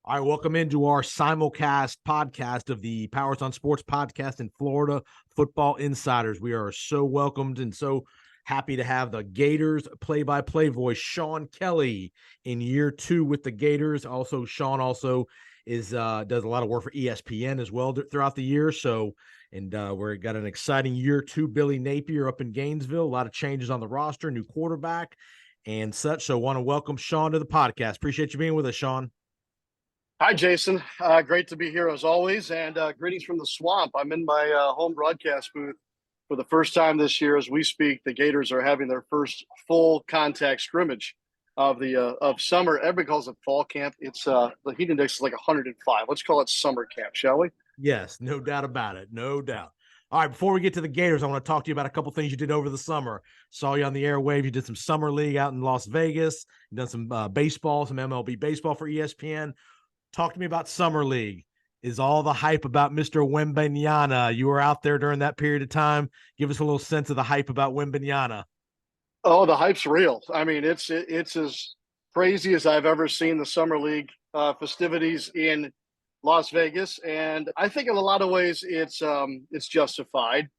All right, welcome into our simulcast podcast of the Powers on Sports podcast in Florida Football Insiders. We are so welcomed and so happy to have the Gators play-by-play voice, Sean Kelley, in year 2 with the Gators. Also, Sean is does a lot of work for ESPN as well throughout the year. So, we're got an exciting year 2 Billy Napier up in Gainesville. A lot of changes on the roster, new quarterback and such. So, want to welcome Sean to the podcast. Appreciate you being with us, Sean. Hi, Jason. Great to be here as always, and greetings from the swamp. I'm in my home broadcast booth for the first time this year as we speak. The Gators are having their first full contact scrimmage of summer. Everybody calls it fall camp. It's the heat index is like 105. Let's call it summer camp, shall we? Yes, no doubt about it. No doubt. All right, before we get to the Gators, I want to talk to you about a couple things you did over the summer. Saw you on the airwave. You did some summer league out in Las Vegas. You done some baseball, some MLB baseball for ESPN. Talk to me about Summer League. Is all the hype about Mr. Wembanyama? You were out there during that period of time. Give us a little sense of the hype about Wembanyama. Oh, the hype's real. I mean, it's as crazy as I've ever seen the Summer League festivities in Las Vegas, and I think in a lot of ways it's justified.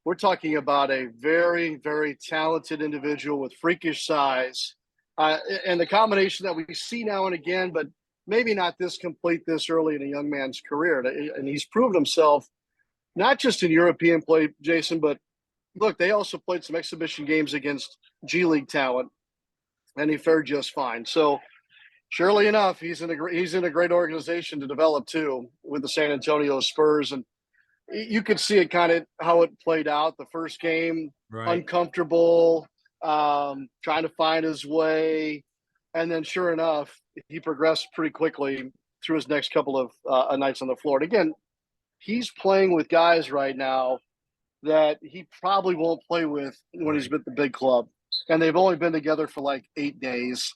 We're talking about a very, very talented individual with freakish size, and the combination that we see now and again, but maybe not this complete this early in a young man's career. And he's proved himself not just in European play, Jason, but look, they also played some exhibition games against G League talent, and he fared just fine. So surely enough, he's in a great organization to develop too with the San Antonio Spurs. And you could see it kind of how it played out. The first game, right, uncomfortable, trying to find his way. And then sure enough, he progressed pretty quickly through his next couple of nights on the floor. And again, he's playing with guys right now that he probably won't play with when he's with the big club. And they've only been together for like 8 days,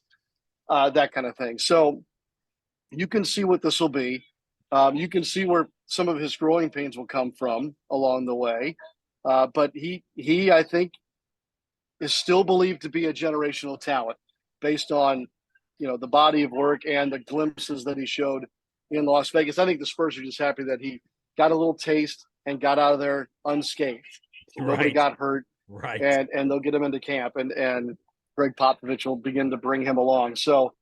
that kind of thing. So you can see what this will be. You can see where some of his growing pains will come from along the way. But he, I think, is still believed to be a generational talent based on, the body of work and the glimpses that he showed in Las Vegas. I think the Spurs are just happy that he got a little taste and got out of there unscathed. Nobody got hurt, right? And they'll get him into camp, and Greg Popovich will begin to bring him along. So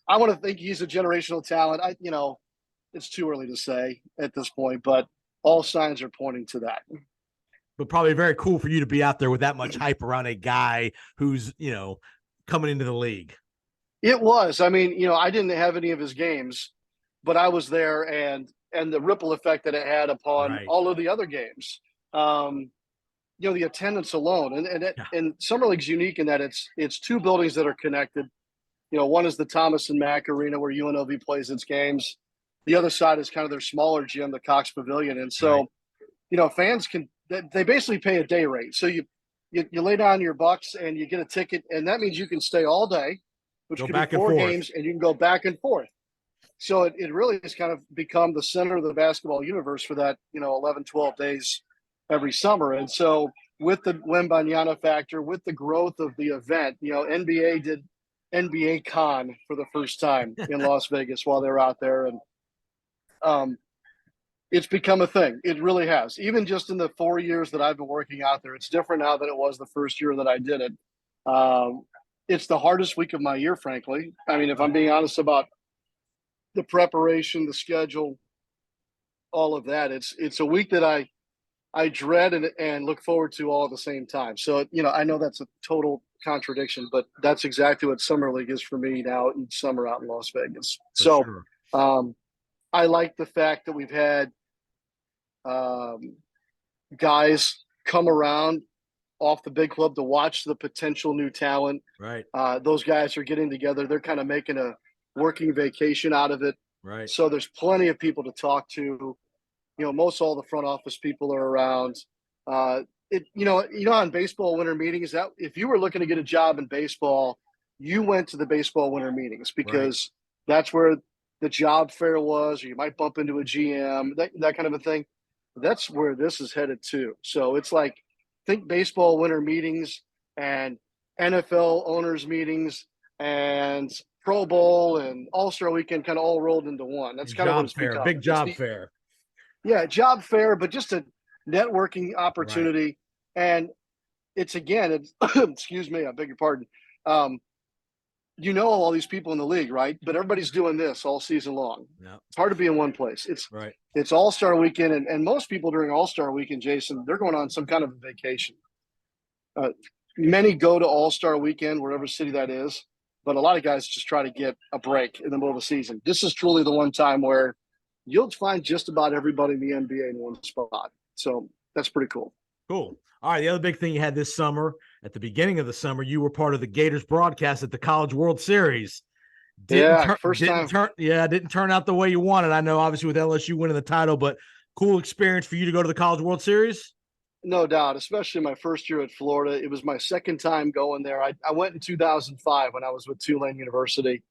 I want to think he's a generational talent. It's too early to say at this point, but all signs are pointing to that. But probably very cool for you to be out there with that much hype around a guy who's, coming into the league. It was. I mean, I didn't have any of his games, but I was there, and the ripple effect that it had upon all of the other games. The attendance alone, and Summer League's unique in that it's 2 buildings that are connected. One is the Thomas and Mack Arena where UNLV plays its games. The other side is kind of their smaller gym, the Cox Pavilion, and so fans they basically pay a day rate. So you lay down your bucks and you get a ticket, and that means you can stay all day, which could be 4 games, and you can go back and forth. So it really has kind of become the center of the basketball universe for that, 11, 12 days every summer. And so with the Wembanyama factor, with the growth of the event, NBA did NBA Con for the first time in Las Vegas while they were out there. And it's become a thing. It really has. Even just in the 4 years that I've been working out there, it's different now than it was the first year that I did it. It's the hardest week of my year, frankly. I mean, if I'm being honest about the preparation, the schedule, all of that, it's a week that I dread and look forward to all at the same time. So, I know that's a total contradiction, but that's exactly what Summer League is for me now each summer out in Las Vegas. I like the fact that we've had guys come around off the big club to watch the potential new talent. Right. Those guys are getting together. They're kind of making a working vacation out of it. Right. So there's plenty of people to talk to. Most all the front office people are around. On baseball winter meetings, that if you were looking to get a job in baseball, you went to the baseball winter meetings because that's where the job fair was, or you might bump into a GM, that kind of a thing. That's where this is headed to. So it's like, think baseball winter meetings and NFL owners meetings and Pro Bowl and All-Star Weekend kind of all rolled into one. That's kind of what it's become. Big job fair. Yeah, job fair, but just a networking opportunity. Right. And it's excuse me, I beg your pardon. All these people in the league, right? But everybody's doing this all season long. Yeah. It's hard to be in one place. It's All-Star Weekend, and most people during All-Star Weekend, Jason, they're going on some kind of vacation. Many go to All-Star Weekend, wherever city that is, but a lot of guys just try to get a break in the middle of the season. This is truly the one time where you'll find just about everybody in the NBA in one spot. So that's pretty cool. Cool. All right, the other big thing you had this summer, at the beginning of the summer, you were part of the Gators broadcast at the College World Series. First time. Didn't turn out the way you wanted. I know, obviously, with LSU winning the title, but cool experience for you to go to the College World Series? No doubt, especially my first year at Florida. It was my second time going there. I went in 2005 when I was with Tulane University,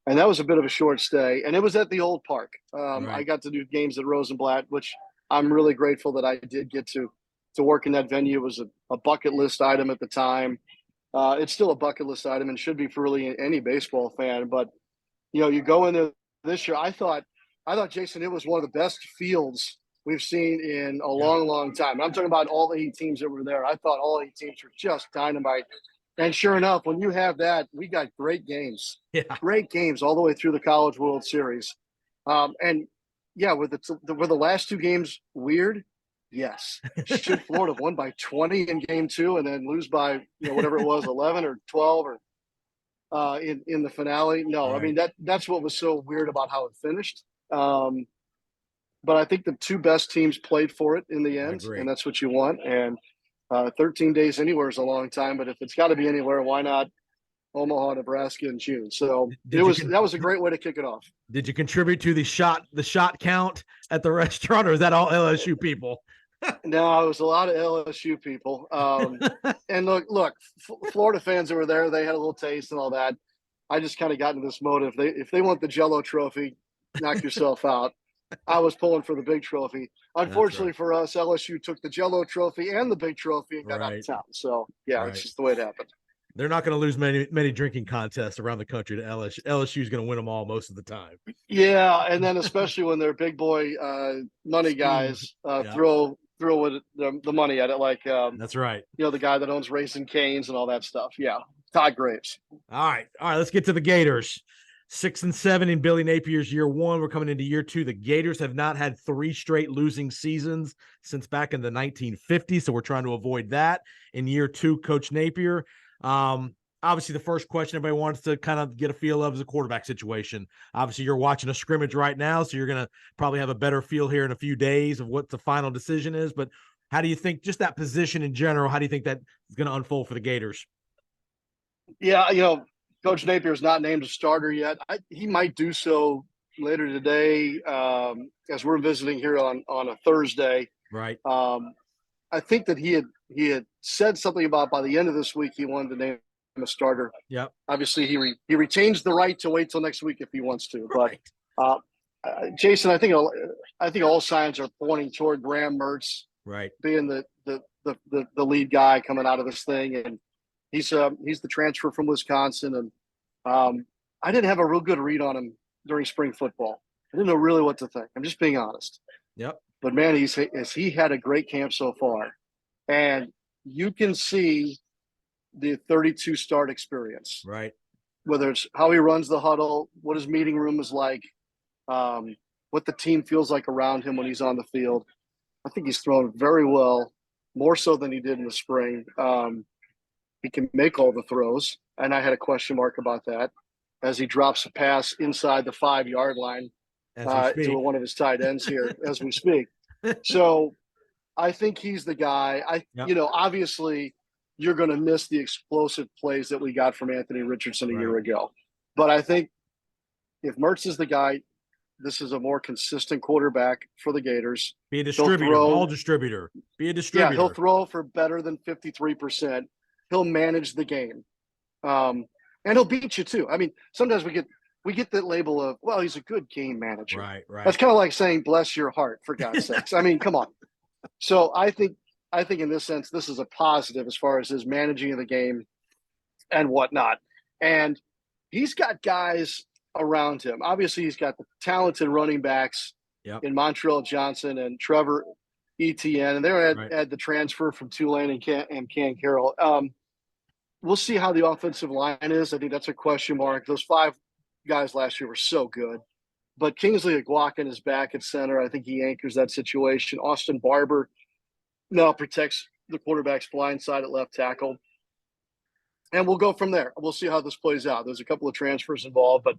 and that was a bit of a short stay. And it was at the old park. I got to do games at Rosenblatt, which I'm really grateful that I did get to work in that venue. It was a bucket list item at the time. It's still a bucket list item and should be for really any baseball fan. But, you go in there this year, I thought, Jason, it was one of the best fields we've seen in a long, long time. I'm talking about all 8 teams that were there. I thought all 8 teams were just dynamite. And sure enough, when you have that, we got great games. Yeah. Great games all the way through the College World Series. Were the last 2 games weird? Yes. Should Florida have won by 20 in game 2 and then lose by whatever it was, 11 or 12 or in the finale? No, right. I mean that's what was so weird about how it finished. But I think the 2 best teams played for it in the end, and that's what you want. And 13 days anywhere is a long time, but if it's got to be anywhere, why not Omaha, Nebraska in June? So that was a great way to kick it off. Did you contribute to the shot count at the restaurant, or is that all LSU people? No, it was a lot of LSU people. And look, Florida fans that were there, they had a little taste and all that. I just kind of got into this mode. If they want the Jello trophy, knock yourself out. I was pulling for the big trophy. Unfortunately for us, LSU took the Jello trophy and the big trophy and got out of town. So, it's just the way it happened. They're not going to lose many drinking contests around the country to LSU. LSU is going to win them all most of the time. Yeah, and then especially when they're big boy money guys throw the money at it, like that's right. The guy that owns Raising Cane's and all that stuff. Yeah, Todd Graves. All right. Let's get to the Gators. 6-7 in Billy Napier's year 1. We're coming into year 2. The Gators have not had 3 straight losing seasons since back in the 1950s, so we're trying to avoid that. In year 2, Coach Napier. Obviously, the first question everybody wants to kind of get a feel of is the quarterback situation. Obviously, you're watching a scrimmage right now, so you're going to probably have a better feel here in a few days of what the final decision is. But how do you think, just that position in general, how do you think that is going to unfold for the Gators? Yeah, Coach Napier is not named a starter yet. He might do so later today as we're visiting here on a Thursday. Right. I think that he had said something about by the end of this week he wanted to name him a starter. Yep. Obviously, he retains the right to wait till next week if he wants to. Right. But Jason, I think all signs are pointing toward Graham Mertz being the lead guy coming out of this thing, and he's the transfer from Wisconsin, and I didn't have a real good read on him during spring football. I didn't know really what to think. I'm just being honest. Yep. But man, he had a great camp so far, and you can see the 32 start experience. Right. Whether it's how he runs the huddle, what his meeting room is like, what the team feels like around him when he's on the field. I think he's thrown very well, more so than he did in the spring. He can make all the throws, and I had a question mark about that as he drops a pass inside the 5-yard line to one of his tight ends here as we speak. So I think he's the guy. Obviously you're going to miss the explosive plays that we got from Anthony Richardson a year ago. But I think if Mertz is the guy, this is a more consistent quarterback for the Gators. Be a distributor, ball distributor. Be a distributor. Yeah, he'll throw for better than 53%. He'll manage the game. And he'll beat you too. I mean, sometimes we get that label of, well, he's a good game manager. Right. That's kind of like saying bless your heart, for God's sakes. I mean, come on. So I think in this sense, this is a positive as far as his managing of the game and whatnot. And he's got guys around him. Obviously, he's got the talented running backs in Montreal Johnson and Trevor Etienne, and they're at the transfer from Tulane and Can Carroll. We'll see how the offensive line is. I think that's a question mark. Those 5 guys last year were so good. But Kingsley Aguakin is back at center. I think he anchors that situation. Austin Barber now protects the quarterback's blind side at left tackle. And we'll go from there. We'll see how this plays out. There's a couple of transfers involved, but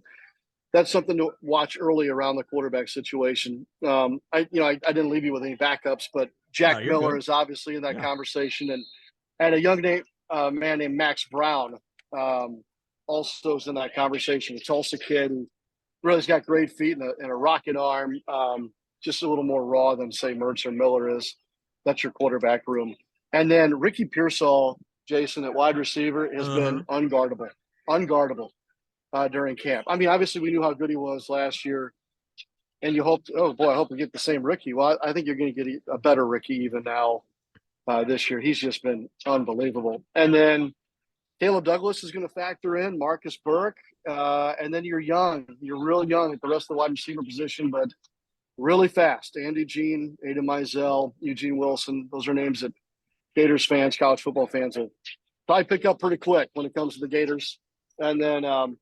that's something to watch early around the quarterback situation. I didn't leave you with any backups, but Jack Miller is obviously in that conversation. And a young man named Max Brown also is in that conversation. A Tulsa kid who really has got great feet and a rocket arm, just a little more raw than, say, Mertz or Miller is. That's your quarterback room. And then Ricky Pearsall, Jason, at wide receiver, has been unguardable during camp. I mean, obviously we knew how good he was last year, and you hoped, oh boy, I hope we get the same Ricky. Well, I think you're going to get a better Ricky even now this year. He's just been unbelievable. And then Caleb Douglas is going to factor in, Marcus Burke, and then you're real young at the rest of the wide receiver position, but really fast. Andy Jean, Aiden Mizell, Eugene Wilson. Those are names that Gators fans, college football fans will probably pick up pretty quick when it comes to the Gators. And then I'm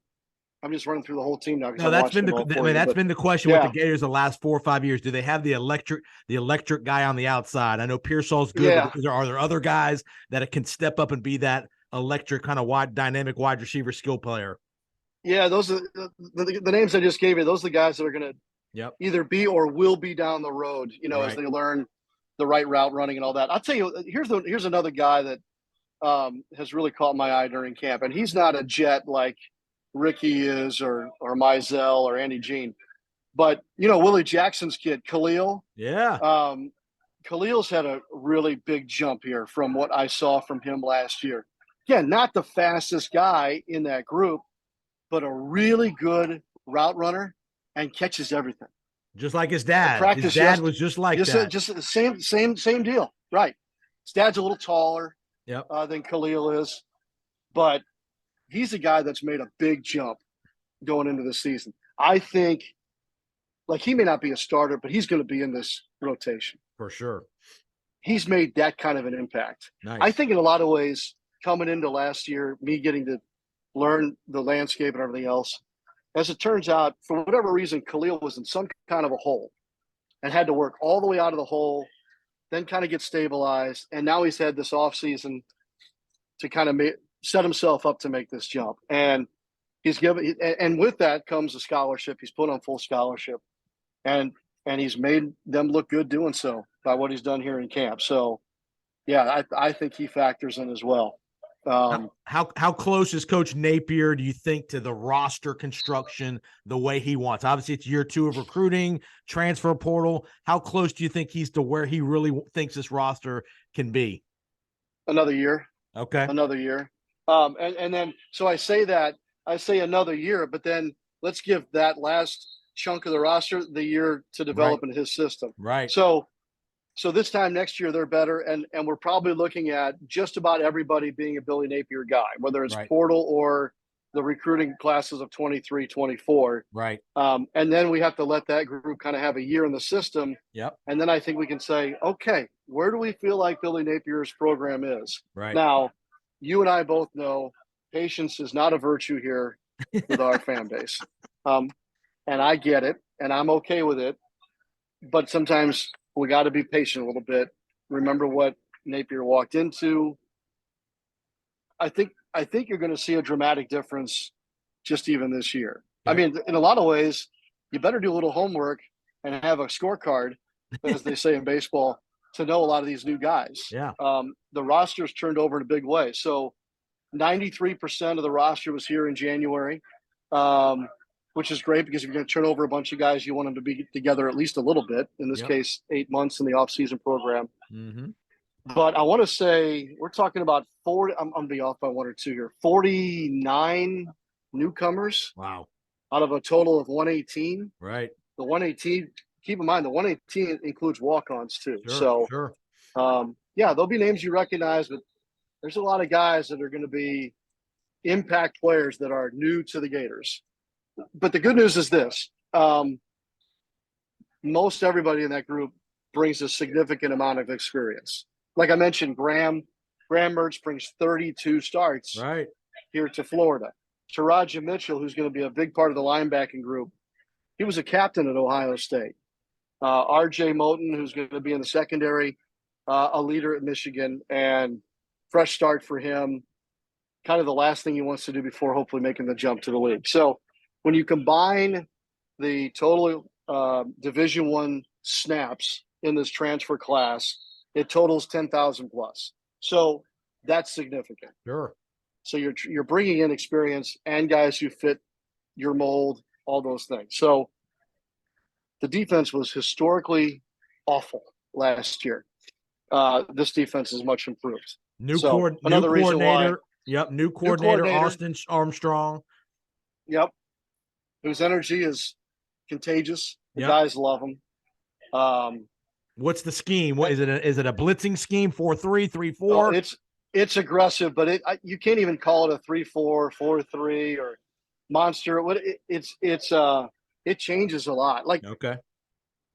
just running through the whole team now. No, that's been the question with the Gators the last 4 or 5 years. Do they have the electric guy on the outside? I know Pearsall's good, but are there other guys that can step up and be that electric kind of dynamic wide receiver skill player? Yeah, those are the names I just gave you. Those are the guys that are going to either be or will be down the road, as they learn the right route running and all that. I'll tell you, here's another guy that has really caught my eye during camp, and he's not a jet like Ricky is or Mizell or Andy Jean, but Willie Jackson's kid, Khalil. Yeah. Khalil's had a really big jump here from what I saw from him last year. Again, not the fastest guy in that group, but a really good route runner and catches everything. Just like his dad. His dad was just like that. Just the same deal. Right. His dad's a little taller than Khalil is, but he's a guy that's made a big jump going into the season. I think, he may not be a starter, but he's going to be in this rotation. For sure. He's made that kind of an impact. Nice. I think in a lot of ways, coming into last year, me getting to learn the landscape and everything else, as it turns out, for whatever reason, Khalil was in some kind of a hole and had to work all the way out of the hole, then kind of get stabilized. And now he's had this offseason to kind of set himself up to make this jump. And and with that comes a scholarship. He's put on full scholarship. And he's made them look good doing so by what he's done here in camp. So, yeah, I think he factors in as well. How close is Coach Napier, do you think, to the roster construction the way he wants? Obviously, it's year 2 of recruiting, transfer portal. How close do you think he's to where he really thinks this roster can be? Another year. Okay. Another year. And then, so I say another year, but then let's give that last chunk of the roster the year to develop in his system. Right. So this time next year, they're better, and we're probably looking at just about everybody being a Billy Napier guy, whether it's portal or the recruiting classes of 23, 24. Right. And then we have to let that group kind of have a year in the system. Yep. And then I think we can say, okay, where do we feel like Billy Napier's program is? Right. Now, you and I both know patience is not a virtue here with our fan base. And I get it, and I'm okay with it. But sometimes we got to be patient a little bit. Remember what Napier walked into. I think you're going to see a dramatic difference just even this year. Yeah. I mean, in a lot of ways, you better do a little homework and have a scorecard, as they say in baseball, to know a lot of these new guys. Yeah. The roster's turned over in a big way. So 93% of the roster was here in January, which is great because if you're going to turn over a bunch of guys, you want them to be together at least a little bit. In this case, 8 months in the off-season program. Mm-hmm. But I want to say we're talking about 40. I'm going to be off by 1 or 2 here. 49 newcomers. Wow. Out of a total of 118. Right. The 118. Keep in mind the 118 includes walk-ons too. Sure. Yeah, there'll be names you recognize, but there's a lot of guys that are going to be impact players that are new to the Gators. But the good news is this. Most everybody in that group brings a significant amount of experience. Like I mentioned, Graham Mertz brings 32 starts here to Florida. Taraja Mitchell, who's going to be a big part of the linebacking group, he was a captain at Ohio State. R.J. Moten, who's going to be in the secondary, a leader at Michigan, and fresh start for him. Kind of the last thing he wants to do before hopefully making the jump to the league. So when you combine the total Division I snaps in this transfer class, it totals 10,000 plus. So that's significant. Sure. So you're bringing in experience and guys who fit your mold, all those things. So the defense was historically awful last year. This defense is much improved. New coordinator. Yep. New coordinator, Austin Armstrong. Yep. Whose energy is contagious. The guys love him. What's the scheme? What is it? Is it a blitzing scheme? 4-3, 3-4? It's aggressive, but you can't even call it a 3-4, 4-3, or monster. It changes a lot. Like,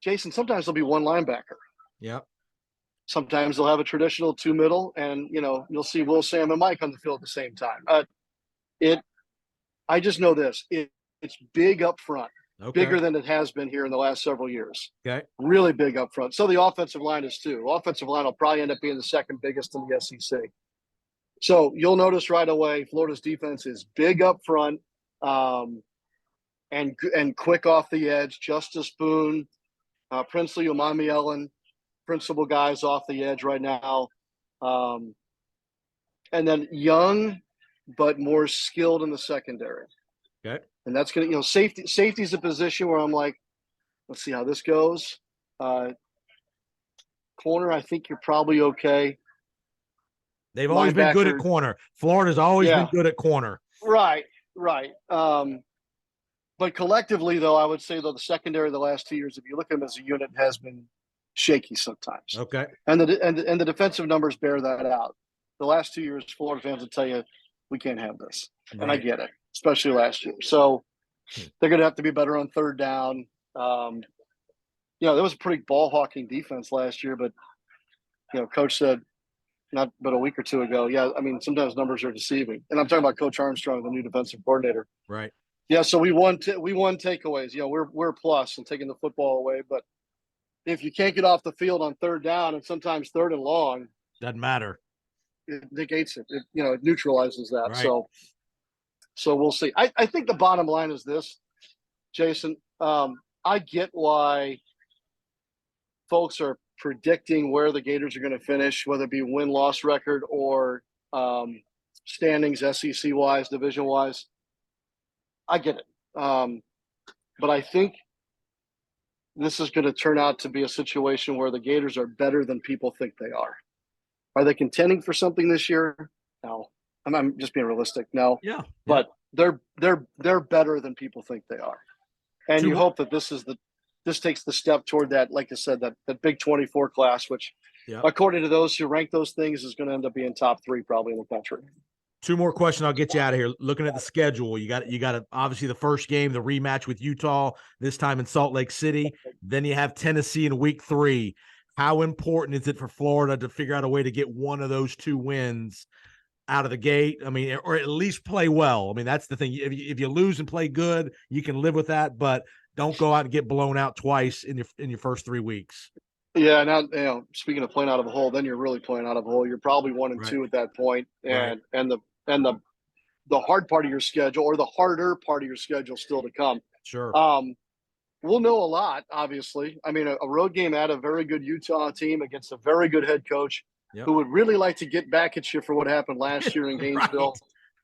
Jason, sometimes there'll be one linebacker. Yep. Sometimes they'll have a traditional two middle, and you'll see Will, Sam, and Mike on the field at the same time. I just know this. It's big up front. Bigger than it has been here in the last several years. Okay. Really big up front. So the offensive line is too. Offensive line will probably end up being the second biggest in the SEC. So you'll notice right away Florida's defense is big up front and quick off the edge. Justice Boone, Princely Umami Ellen, principal guys off the edge right now. And then young but more skilled in the secondary. Okay. And that's going to, safety's a position where I'm like, let's see how this goes. Corner, I think you're probably okay. They've always been good at corner. Florida's always been good at corner. Right. But collectively, though, I would say, the secondary the last 2 years, if you look at them as a unit, has been shaky sometimes. Okay. And the defensive numbers bear that out. The last 2 years, Florida fans would tell you, we can't have this. Right. And I get it, especially last year. So they're going to have to be better on third down. There was a pretty ball-hawking defense last year, but, Coach said, not but a week or two ago, sometimes numbers are deceiving. And I'm talking about Coach Armstrong, the new defensive coordinator. Right. Yeah, so we won takeaways. We're a plus in taking the football away, but if you can't get off the field on third down and sometimes third and long, doesn't matter. It negates it. It neutralizes that. Right. So we'll see. I think the bottom line is this, Jason. I get why folks are predicting where the Gators are going to finish, whether it be win-loss record or standings, SEC-wise, division-wise. I get it. But I think this is going to turn out to be a situation where the Gators are better than people think they are. Are they contending for something this year? No. I'm just being realistic. No. Yeah. But they're better than people think they are. And you hope that this takes the step toward that, like I said, that big 24 class, which according to those who rank those things is going to end up being top 3 probably in the country. Two more questions. I'll get you out of here. Looking at the schedule, you got obviously the first game, the rematch with Utah, this time in Salt Lake City. Then you have Tennessee in week 3. How important is it for Florida to figure out a way to get one of those 2 wins out of the gate? I mean, or at least play well. I mean, that's the thing. If you lose and play good, you can live with that, but don't go out and get blown out twice in your first 3 weeks. Yeah, now speaking of playing out of a hole, then you're really playing out of a hole. You're probably 1-2 at that point, and the hard part of your schedule, or the harder part of your schedule, still to come. Sure. We'll know a lot, obviously. I mean, a road game at a very good Utah team against a very good head coach who would really like to get back at you for what happened last year in Gainesville.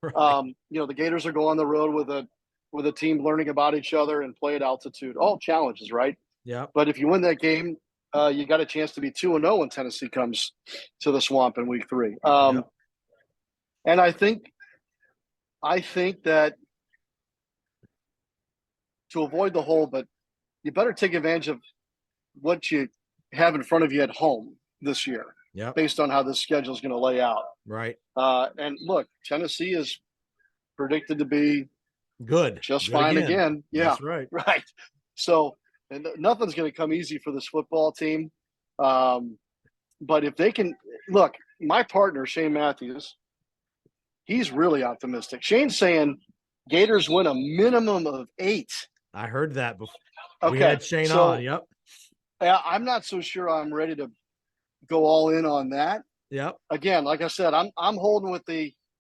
Right. The Gators are going on the road with a team learning about each other and play at altitude. All challenges, right? Yeah. But if you win that game, you got a chance to be 2-0 when Tennessee comes to the Swamp in week 3. And I think that to avoid the hole, but you better take advantage of what you have in front of you at home this year, based on how this schedule is going to lay out. Right. And look, Tennessee is predicted to be good, just good fine again. Yeah, that's right. right. So, and nothing's going to come easy for this football team. But if they can look, my partner Shane Matthews, he's really optimistic. Shane's saying Gators win a minimum of 8. I heard that before. Okay, we had Shane on. Yep. I'm not so sure I'm ready to go all in on that. Yep. Again, like I said, I'm holding with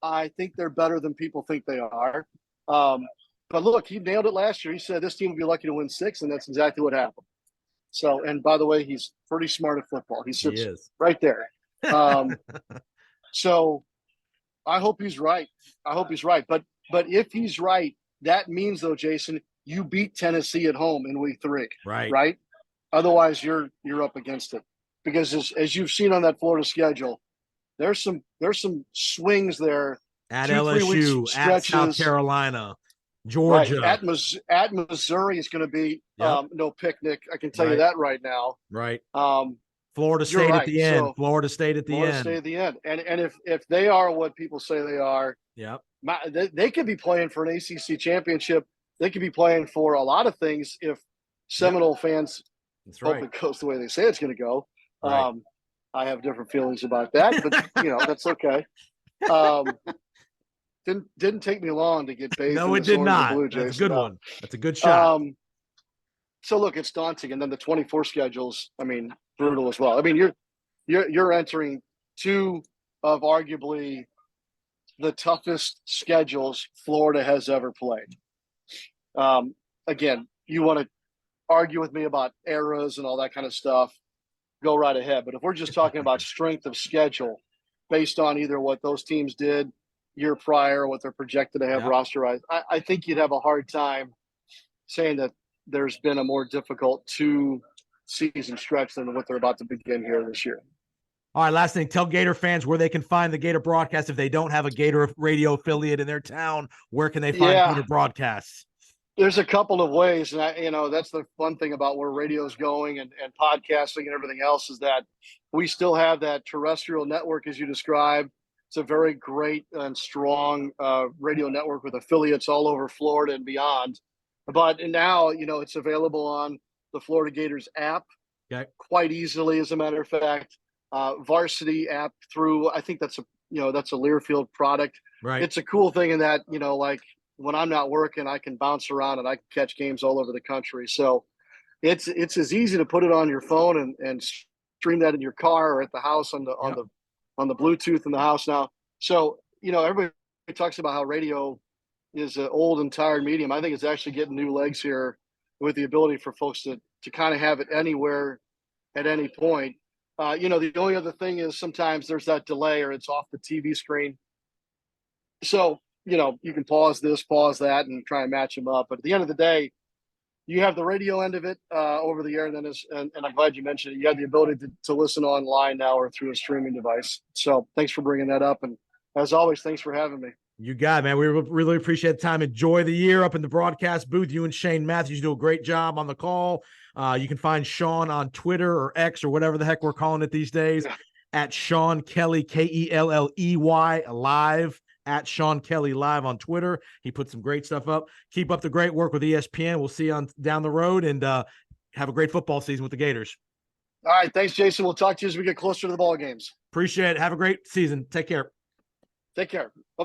I think they're better than people think they are. But look, he nailed it last year. He said this team would be lucky to win 6, and that's exactly what happened. So, and by the way, he's pretty smart at football. He sits right there. So I hope he's right. But if he's right, that means though, Jason, you beat Tennessee at home in week 3. Right? Otherwise you're up against it. Because as you've seen on that Florida schedule, there's some swings there. At LSU, at South Carolina, Georgia. Right. At Missouri is going to be no picnic. I can tell you that right now. Right. Florida State at the end. So, Florida State at the end. Florida State at the end. And if they are what people say they are, they could be playing for an ACC championship. They could be playing for a lot of things if Seminole fans hope it goes the way they say it's going to go. Right. I have different feelings about that, but that's okay. Didn't take me long to get bathed. No, in it did not. Blue, That's a good one. That's a good shot. So look, it's daunting, and then the 24 schedules. I mean, brutal as well. I mean, you're entering 2 of arguably the toughest schedules Florida has ever played. Again, you want to argue with me about eras and all that kind of stuff, go right ahead. But if we're just talking about strength of schedule based on either what those teams did year prior or what they're projected to have rosterized, I think you'd have a hard time saying that there's been a more difficult 2-season stretch than what they're about to begin here this year. All right, last thing, tell Gator fans where they can find the Gator broadcast. If they don't have a Gator radio affiliate in their town, where can they find Gator broadcasts? There's a couple of ways, and that's the fun thing about where radio's going and podcasting and everything else is that we still have that terrestrial network as you described. It's a very great and strong radio network with affiliates all over Florida and beyond. But now, it's available on the Florida Gators app quite easily, as a matter of fact. Varsity app through, I think that's a Learfield product. Right. It's a cool thing in that, like, when I'm not working, I can bounce around and I can catch games all over the country. So it's as easy to put it on your phone and stream that in your car or at the house on the Bluetooth in the house now. So, everybody talks about how radio is an old and tired medium. I think it's actually getting new legs here with the ability for folks to kind of have it anywhere at any point. The only other thing is sometimes there's that delay or it's off the TV screen. So, you can pause this, pause that, and try and match them up. But at the end of the day, you have the radio end of it over the air, and then and I'm glad you mentioned it. You have the ability to listen online now or through a streaming device. So thanks for bringing that up. And as always, thanks for having me. You got it, man. We really appreciate the time. Enjoy the year up in the broadcast booth. You and Shane Matthews do a great job on the call. You can find Sean on Twitter or X or whatever the heck we're calling it these days at Sean Kelley, Kelley live. At Sean Kelley live on Twitter. He put some great stuff up. Keep up the great work with ESPN. We'll see you down the road, and have a great football season with the Gators. All right. Thanks, Jason. We'll talk to you as we get closer to the ball games. Appreciate it. Have a great season. Take care. Take care. Bye-bye.